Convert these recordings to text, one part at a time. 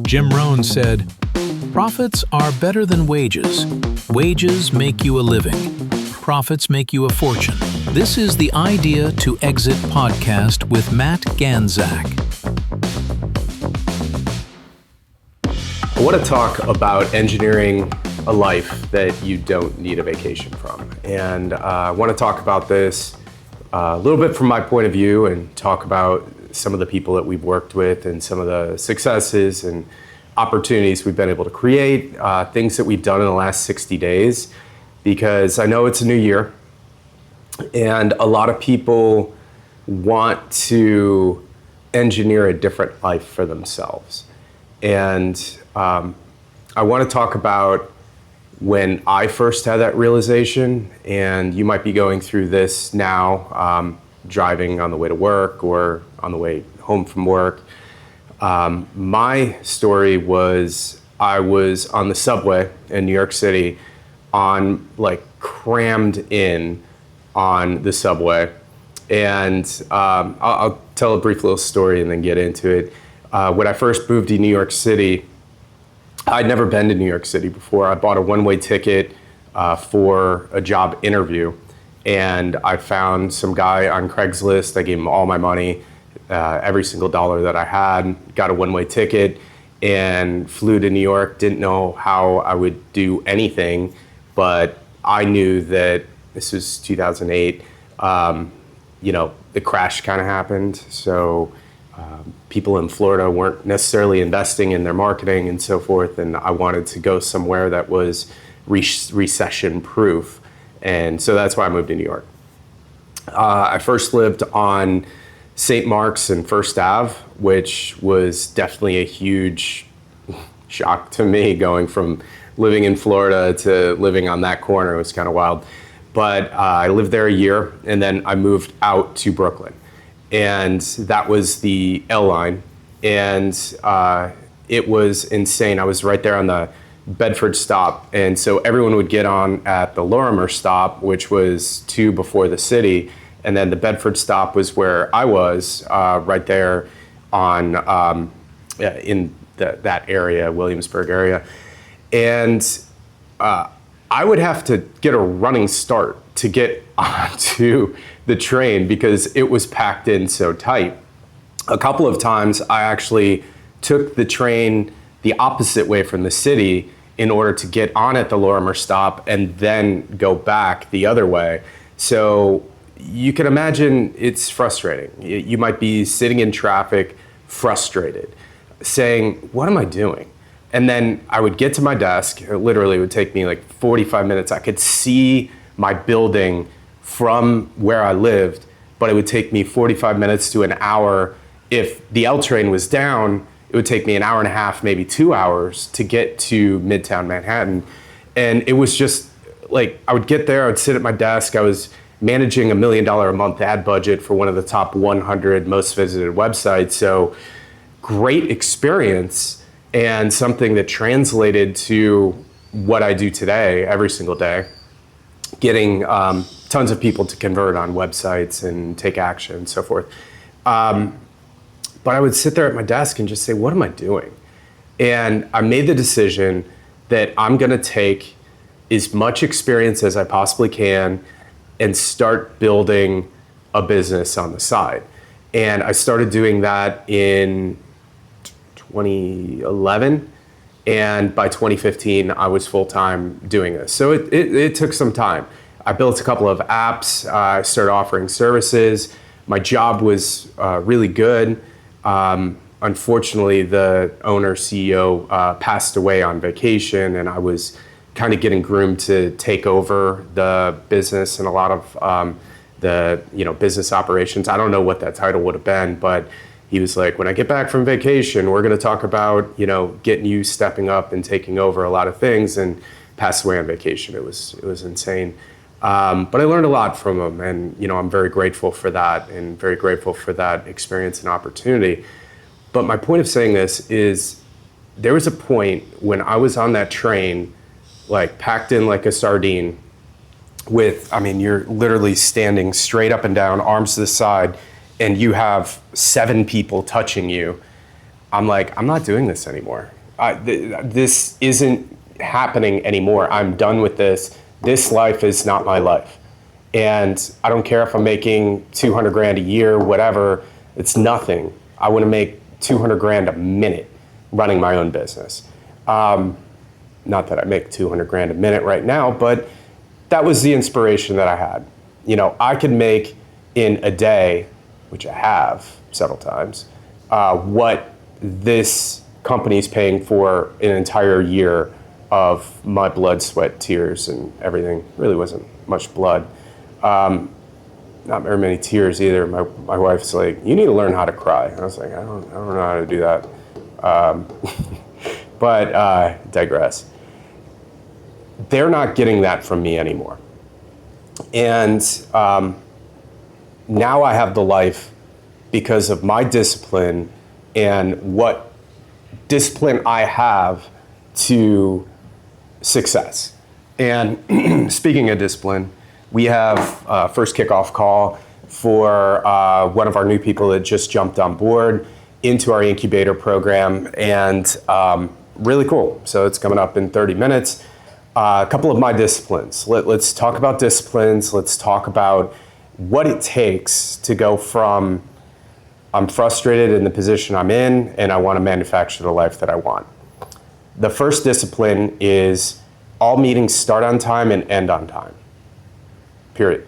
Jim Rohn said, "Profits are better than wages. Wages make you a living. Profits make you a fortune." This is the Idea to Exit podcast with Matt Ganzak. I want to talk about engineering a life that you don't need a vacation from. And I want to talk about this a little bit from my point of view and talk about some of the people that we've worked with and some of the successes and opportunities we've been able to create, things that we've done in the last 60 days, because I know it's a new year and a lot of people want to engineer a different life for themselves. And I want to talk about when I first had that realization, and you might be going through this now, driving on the way to work or on the way home from work. My story was I was on the subway in New York City crammed in on the subway. And I'll tell a brief little story and then get into it. When I first moved to New York City, I'd never been to New York City before. I bought a one-way ticket for a job interview, and I found some guy on Craigslist. I gave him all my money, every single dollar that I had, got a one-way ticket, and flew to New York. Didn't know how I would do anything, but I knew that this was 2008. The crash kind of happened, so people in Florida weren't necessarily investing in their marketing and so forth, and I wanted to go somewhere that was recession proof, and so that's why I moved to New York. I first lived on St. Mark's and First Ave, which was definitely a huge shock to me, going from living in Florida to living on that corner. It was kind of wild, but I lived there a year, and then I moved out to Brooklyn. And that was the L line, and it was insane. I was right there on the Bedford stop, and so everyone would get on at the Lorimer stop, which was 2 before the city, and then the Bedford stop was where I was, right there on in that area, Williamsburg area. And I would have to get a running start to get onto the train because it was packed in so tight. A couple of times I actually took the train the opposite way from the city in order to get on at the Lorimer stop and then go back the other way. So you can imagine it's frustrating. You might be sitting in traffic, frustrated, saying, what am I doing? And then I would get to my desk. It literally would take me like 45 minutes. I could see my building from where I lived, but it would take me 45 minutes to an hour. If the L train was down, it would take me an hour and a half, maybe 2 hours to get to Midtown Manhattan. And it was just like, I would get there, I would sit at my desk. I was managing $1 million a month ad budget for one of the top 100 most visited websites. So great experience, and something that translated to what I do today, every single day, getting tons of people to convert on websites and take action and so forth. But I would sit there at my desk and just say, what am I doing? And I made the decision that I'm gonna take as much experience as I possibly can and start building a business on the side. And I started doing that in 2011, and by 2015 I was full-time doing this. So it took some time. I built a couple of apps, I started offering services. My job was really good. Unfortunately, the owner, CEO, passed away on vacation, and I was kind of getting groomed to take over the business and a lot of the business operations. I don't know what that title would have been, but he was like, when I get back from vacation, we're going to talk about getting you stepping up and taking over a lot of things, and passed away on vacation. It was insane. But I learned a lot from him, and I'm very grateful for that, and very grateful for that experience and opportunity. But my point of saying this is, there was a point when I was on that train, like packed in like a sardine, you're literally standing straight up and down, arms to the side, and you have 7 people touching you. I'm like, I'm not doing this anymore. This isn't happening anymore. I'm done with this. This life is not my life. And I don't care if I'm making 200 grand a year, whatever, it's nothing. I want to make 200 grand a minute running my own business. Not that I make 200 grand a minute right now, but that was the inspiration that I had. You know, I could make in a day, which I have several times, what this company's paying for an entire year of my blood, sweat, tears, and everything. Really wasn't much blood. Not very many tears either. My wife's like, you need to learn how to cry. I was like, I don't know how to do that. But digress. They're not getting that from me anymore. And now I have the life because of my discipline and what discipline I have to success. And speaking of discipline, we have first kickoff call for one of our new people that just jumped on board into our incubator program, and really cool. So it's coming up in 30 minutes. A couple of my disciplines. Let's talk about disciplines. Let's talk about what it takes to go from I'm frustrated in the position I'm in and I want to manufacture the life that I want. The first discipline is all meetings start on time and end on time. Period.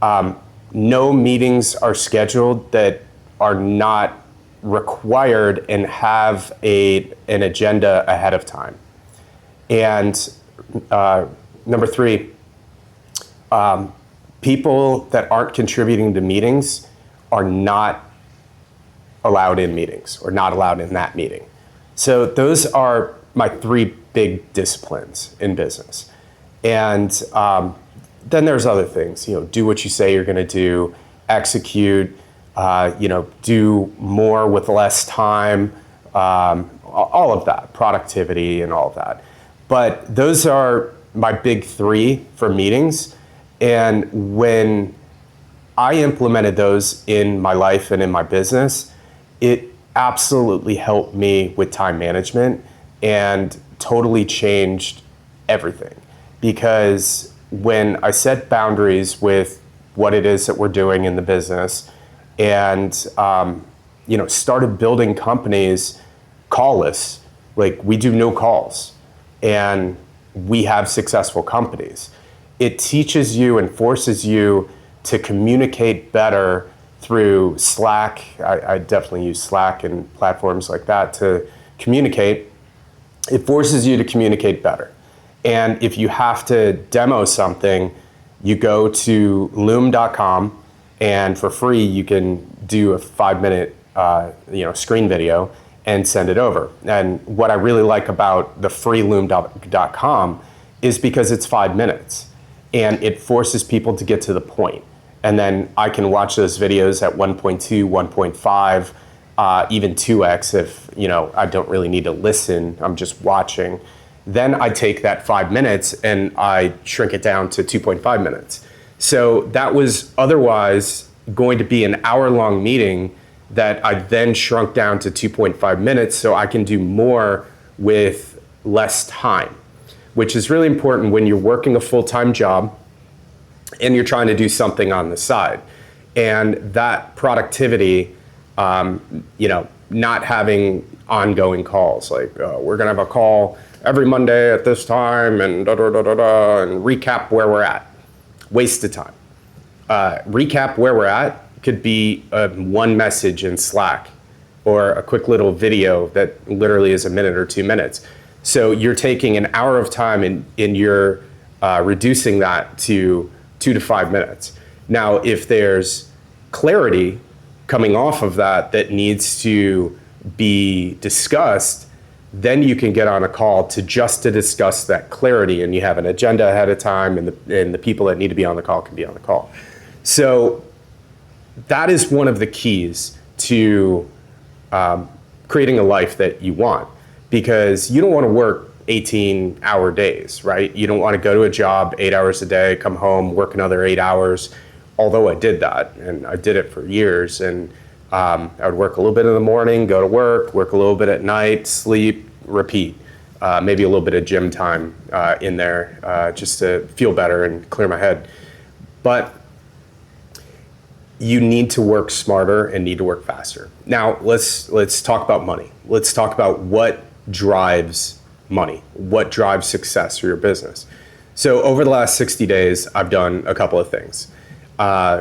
No meetings are scheduled that are not required and have an agenda ahead of time. And number three, people that aren't contributing to meetings are not allowed in meetings or not allowed in that meeting. So those are my three big disciplines in business. And then there's other things, do what you say you're going to do, execute, do more with less time, all of that, productivity and all of that. But those are my big three for meetings. And when I implemented those in my life and in my business, it absolutely helped me with time management and totally changed everything. Because when I set boundaries with what it is that we're doing in the business and started building companies callless, like we do no calls and we have successful companies. It teaches you and forces you to communicate better through Slack. I definitely use Slack and platforms like that to communicate. It forces you to communicate better. And if you have to demo something, you go to loom.com and for free you can do a 5-minute screen video and send it over. And what I really like about the free loom.com is because it's 5 minutes and it forces people to get to the point. And then I can watch those videos at 1.2, 1.5, even 2x if I don't really need to listen, I'm just watching. Then I take that 5 minutes and I shrink it down to 2.5 minutes. So that was otherwise going to be an hour-long meeting that I then shrunk down to 2.5 minutes so I can do more with less time, which is really important when you're working a full-time job and you're trying to do something on the side. And that productivity, not having ongoing calls, like we're gonna have a call every Monday at this time and and recap where we're at. Waste of time. Recap where we're at could be one message in Slack or a quick little video that literally is a minute or 2 minutes. So you're taking an hour of time and you're reducing that to 2 to 5 minutes. Now, if there's clarity coming off of that needs to be discussed, then you can get on a call to discuss that clarity, and you have an agenda ahead of time, and the people that need to be on the call can be on the call. So that is one of the keys to creating a life that you want, because you don't want to work 18-hour days, right? You don't want to go to a job 8 hours a day, come home, work another 8 hours, although I did that, and I did it for years, and I would work a little bit in the morning, go to work a little bit at night, sleep, repeat. Maybe a little bit of gym time in there just to feel better and clear my head. But you need to work smarter and need to work faster. Now, let's talk about money. Let's talk about what drives money, what drives success for your business. So over the last 60 days, I've done a couple of things.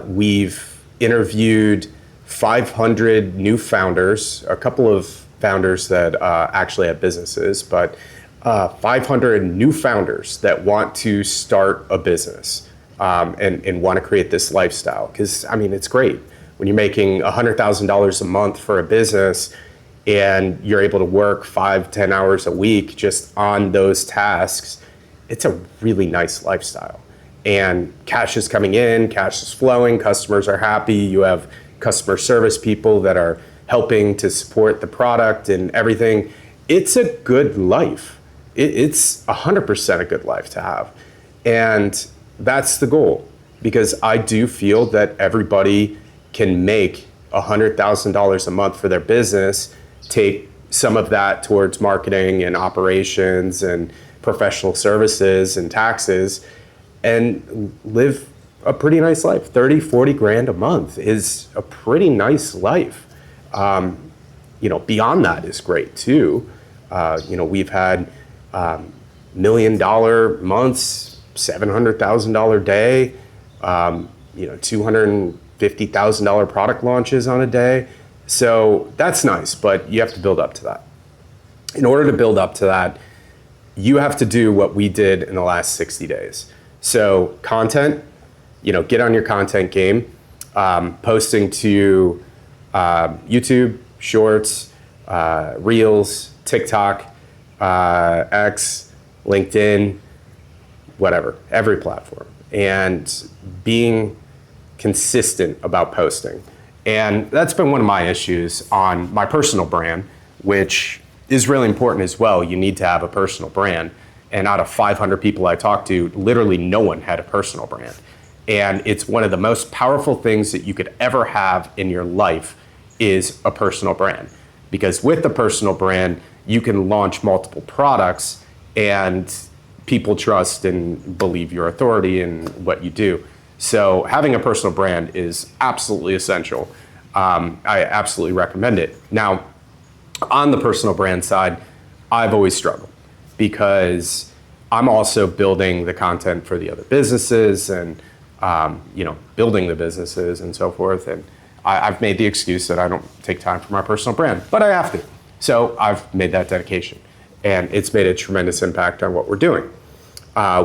We've interviewed 500 new founders, a couple of founders that actually have businesses, but 500 new founders that want to start a business and want to create this lifestyle. Because, I mean, it's great when you're making $100,000 a month for a business and you're able to work 5-10 hours a week just on those tasks. It's a really nice lifestyle. And cash is coming in, cash is flowing, customers are happy, you have customer service people that are helping to support the product and everything. It's a good life. It's 100% a good life to have. And that's the goal, because I do feel that everybody can make $100,000 a month for their business, take some of that towards marketing and operations and professional services and taxes, and live a pretty nice life. 30, 40 grand a month is a pretty nice life. Beyond that is great too. We've had $1 million months, $700,000 day, $250,000 product launches on a day. So that's nice, but you have to build up to that. In order to build up to that, you have to do what we did in the last 60 days. So content, get on your content game, posting to YouTube, Shorts, Reels, TikTok, X, LinkedIn, whatever, every platform, and being consistent about posting. And that's been one of my issues on my personal brand, which is really important as well. You need to have a personal brand. And out of 500 people I talked to, literally no one had a personal brand. And it's one of the most powerful things that you could ever have in your life is a personal brand. Because with the personal brand, you can launch multiple products and people trust and believe your authority and what you do. So having a personal brand is absolutely essential. I absolutely recommend it. Now, on the personal brand side, I've always struggled because I'm also building the content for the other businesses and building the businesses and so forth. And I've made the excuse that I don't take time for my personal brand, but I have to. So I've made that dedication, and it's made a tremendous impact on what we're doing.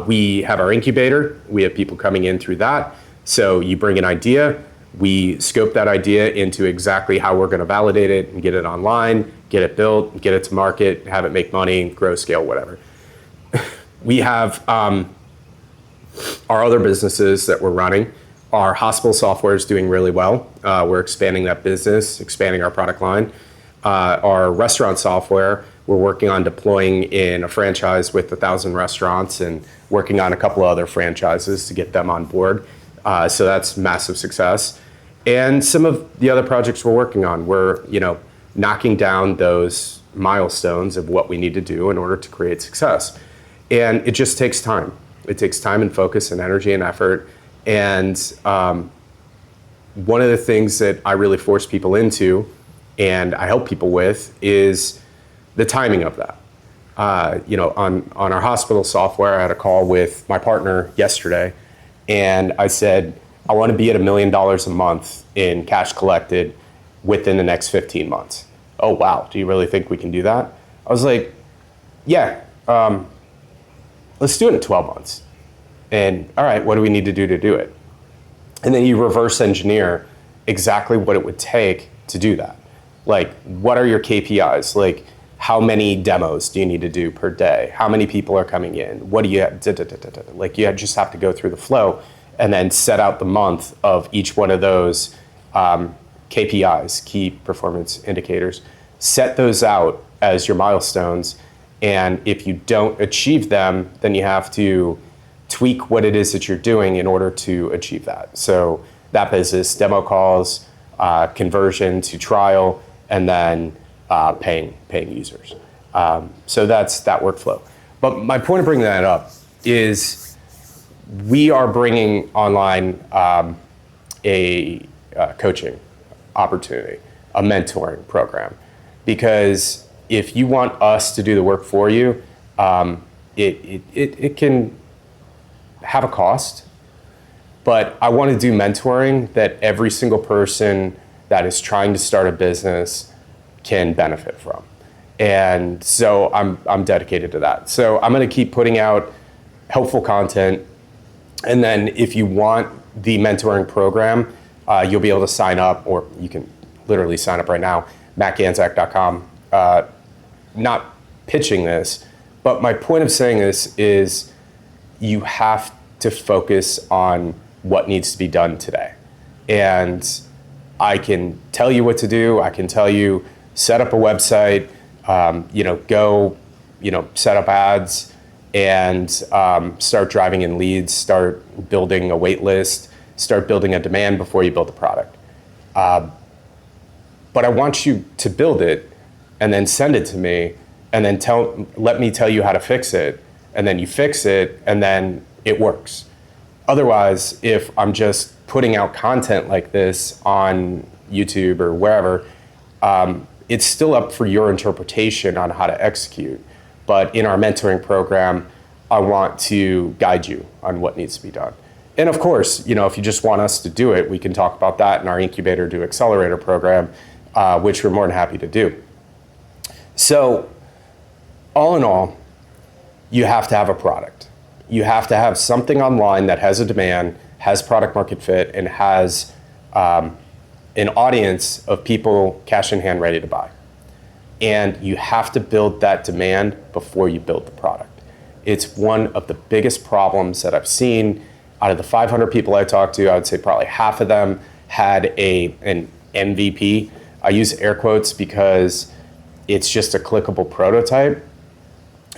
We have our incubator. We have people coming in through that. So you bring an idea, we scope that idea into exactly how we're going to validate it and get it online, get it built, get it to market, have it make money, grow, scale, whatever. We have our other businesses that we're running. Our hospital software is doing really well. We're expanding that business, expanding our product line. Our restaurant software, we're working on deploying in a franchise with 1,000 restaurants and working on a couple of other franchises to get them on board. So that's massive success. And some of the other projects we're working on, we're knocking down those milestones of what we need to do in order to create success. And it just takes time. It takes time and focus and energy and effort. And one of the things that I really force people into and I help people with is the timing of that. On our hospital software, I had a call with my partner yesterday, and I said, I want to be at $1 million a month in cash collected within the next 15 months. Oh, wow. Do you really think we can do that? I was like, yeah, let's do it in 12 months. And all right, what do we need to do it? And then you reverse engineer exactly what it would take to do that. Like, what are your KPIs? Like, how many demos do you need to do per day? How many people are coming in? What do you have? Like, you just have to go through the flow and then set out the month of each one of those KPIs, key performance indicators. Set those out as your milestones. And if you don't achieve them, then you have to tweak what it is that you're doing in order to achieve that. So that business, demo calls, conversion to trial, and then paying users. So that's that workflow. But my point of bringing that up is we are bringing online a coaching opportunity, a mentoring program, because if you want us to do the work for you, it can have a cost, but I want to do mentoring that every single person that is trying to start a business can benefit from. And so I'm dedicated to that. So I'm going to keep putting out helpful content. And then if you want the mentoring program, you'll be able to sign up, or you can literally sign up right now, mattganzak.com. Not pitching this, but my point of saying this is you have to focus on what needs to be done today. And I can tell you what to do. I can tell you, set up a website, go, set up ads and start driving in leads, start building a wait list, start building a demand before you build the product. But I want you to build it and then send it to me and then let me tell you how to fix it. And then you fix it and then it works. Otherwise, if I'm just putting out content like this on YouTube or wherever, it's still up for your interpretation on how to execute. But in our mentoring program, I want to guide you on what needs to be done. And of course, if you just want us to do it, we can talk about that in our incubator to accelerator program, which we're more than happy to do. So all in all, you have to have a product. You have to have something online that has a demand, has product market fit, and has an audience of people cash in hand ready to buy. And you have to build that demand before you build the product. It's one of the biggest problems that I've seen. Out of the 500 people I talked to, I would say probably half of them had an MVP. I use air quotes because it's just a clickable prototype.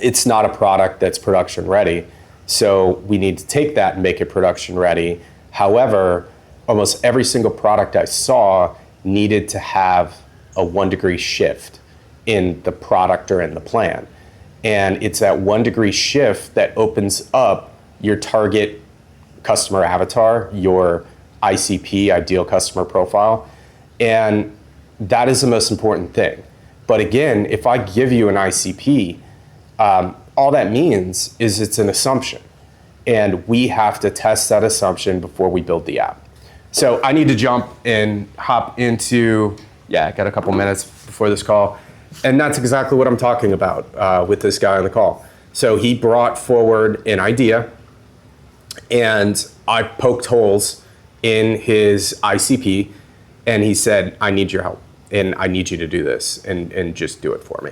It's not a product that's production ready. So we need to take that and make it production ready. However, almost every single product I saw needed to have a 1 degree shift in the product or in the plan. And it's that 1 degree shift that opens up your target customer avatar, your ICP, ideal customer profile. And that is the most important thing. But again, if I give you an ICP, all that means is it's an assumption. And we have to test that assumption before we build the app. So I need to jump and hop into, I got a couple minutes before this call. And that's exactly what I'm talking about with this guy on the call. So he brought forward an idea and I poked holes in his ICP and he said, I need your help and I need you to do this and just do it for me.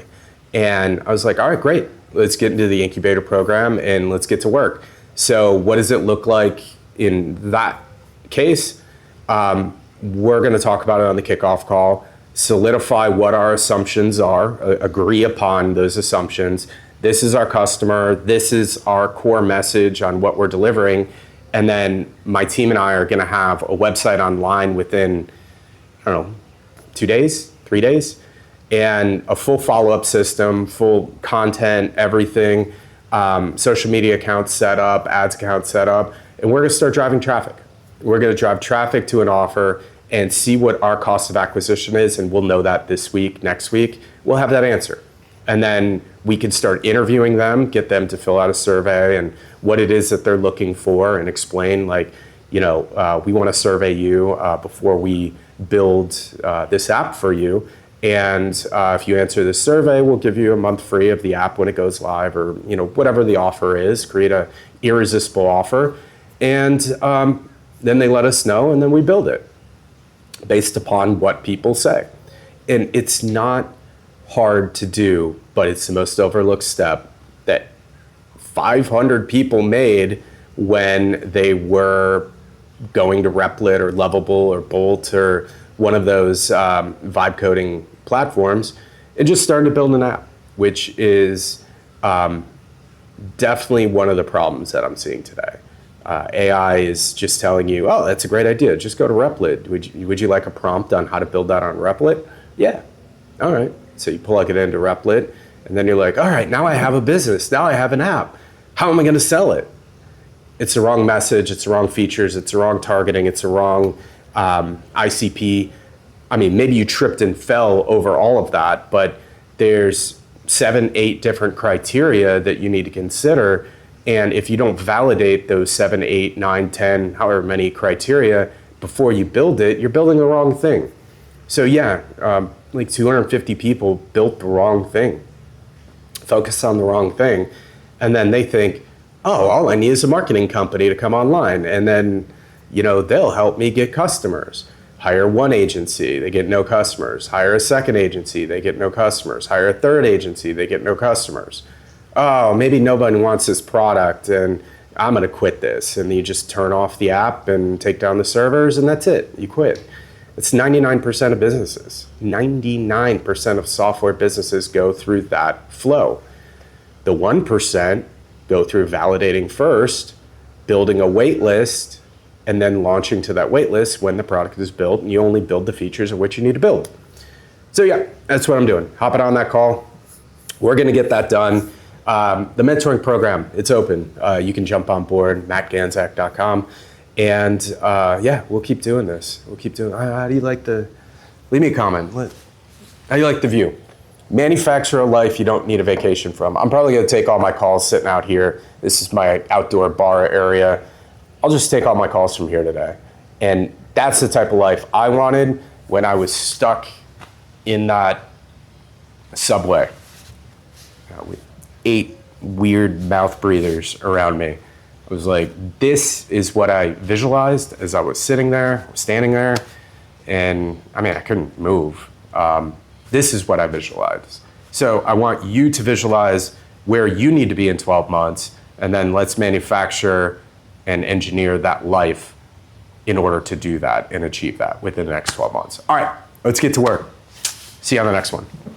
And I was like, all right, great. Let's get into the incubator program and let's get to work. So what does it look like in that case? We're going to talk about it on the kickoff call, solidify what our assumptions are, agree upon those assumptions. This is our customer. This is our core message on what we're delivering. And then my team and I are going to have a website online within, 2 days, 3 days, and a full follow-up system, full content, everything, social media accounts set up, ads accounts set up, and we're going to start driving traffic. We're going to drive traffic to an offer and see what our cost of acquisition is, and we'll know that this week, next week. We'll have that answer. And then we can start interviewing them, get them to fill out a survey and what it is that they're looking for and explain we want to survey you before we build this app for you. And if you answer this survey, we'll give you a month free of the app when it goes live or, whatever the offer is, create a irresistible offer. And then they let us know and then we build it based upon what people say. And it's not hard to do, but it's the most overlooked step that 500 people made when they were going to Replit or Lovable or Bolt or one of those vibe coding platforms and just starting to build an app, which is definitely one of the problems that I'm seeing today. AI is just telling you, oh, that's a great idea. Just go to Replit. Would you like a prompt on how to build that on Replit? Yeah. All right. So you plug it into Replit, and then you're like, all right, now I have a business. Now I have an app. How am I going to sell it? It's the wrong message. It's the wrong features. It's the wrong targeting. It's the wrong ICP. I mean, maybe you tripped and fell over all of that, but there's 7, 8 different criteria that you need to consider. And if you don't validate those 7, 8, 9, 10, however many criteria before you build it, you're building the wrong thing. So yeah, like 250 people built the wrong thing, focused on the wrong thing. And then they think, oh, all I need is a marketing company to come online. And then, they'll help me get customers. Hire one agency, they get no customers. Hire a second agency, they get no customers. Hire a third agency, they get no customers. Oh, maybe nobody wants this product and I'm gonna quit this. And you just turn off the app and take down the servers and that's it, you quit. It's 99% of businesses. 99% of software businesses go through that flow. The 1% go through validating first, building a wait list, and then launching to that wait list when the product is built, and you only build the features of which you need to build. So yeah, that's what I'm doing. Hopping on that call. We're gonna get that done. The mentoring program, it's open. You can jump on board, mattganzak.com. And yeah, we'll keep doing this. We'll keep doing, how do you like leave me a comment. How do you like the view? Manufacturer life you don't need a vacation from. I'm probably gonna take all my calls sitting out here. This is my outdoor bar area. I'll just take all my calls from here today. And that's the type of life I wanted when I was stuck in that subway with 8 weird mouth breathers around me. I was like, this is what I visualized as I was sitting there, standing there. And I mean, I couldn't move. This is what I visualized. So I want you to visualize where you need to be in 12 months, and then let's manufacture and engineer that life in order to do that and achieve that within the next 12 months. All right, let's get to work. See you on the next one.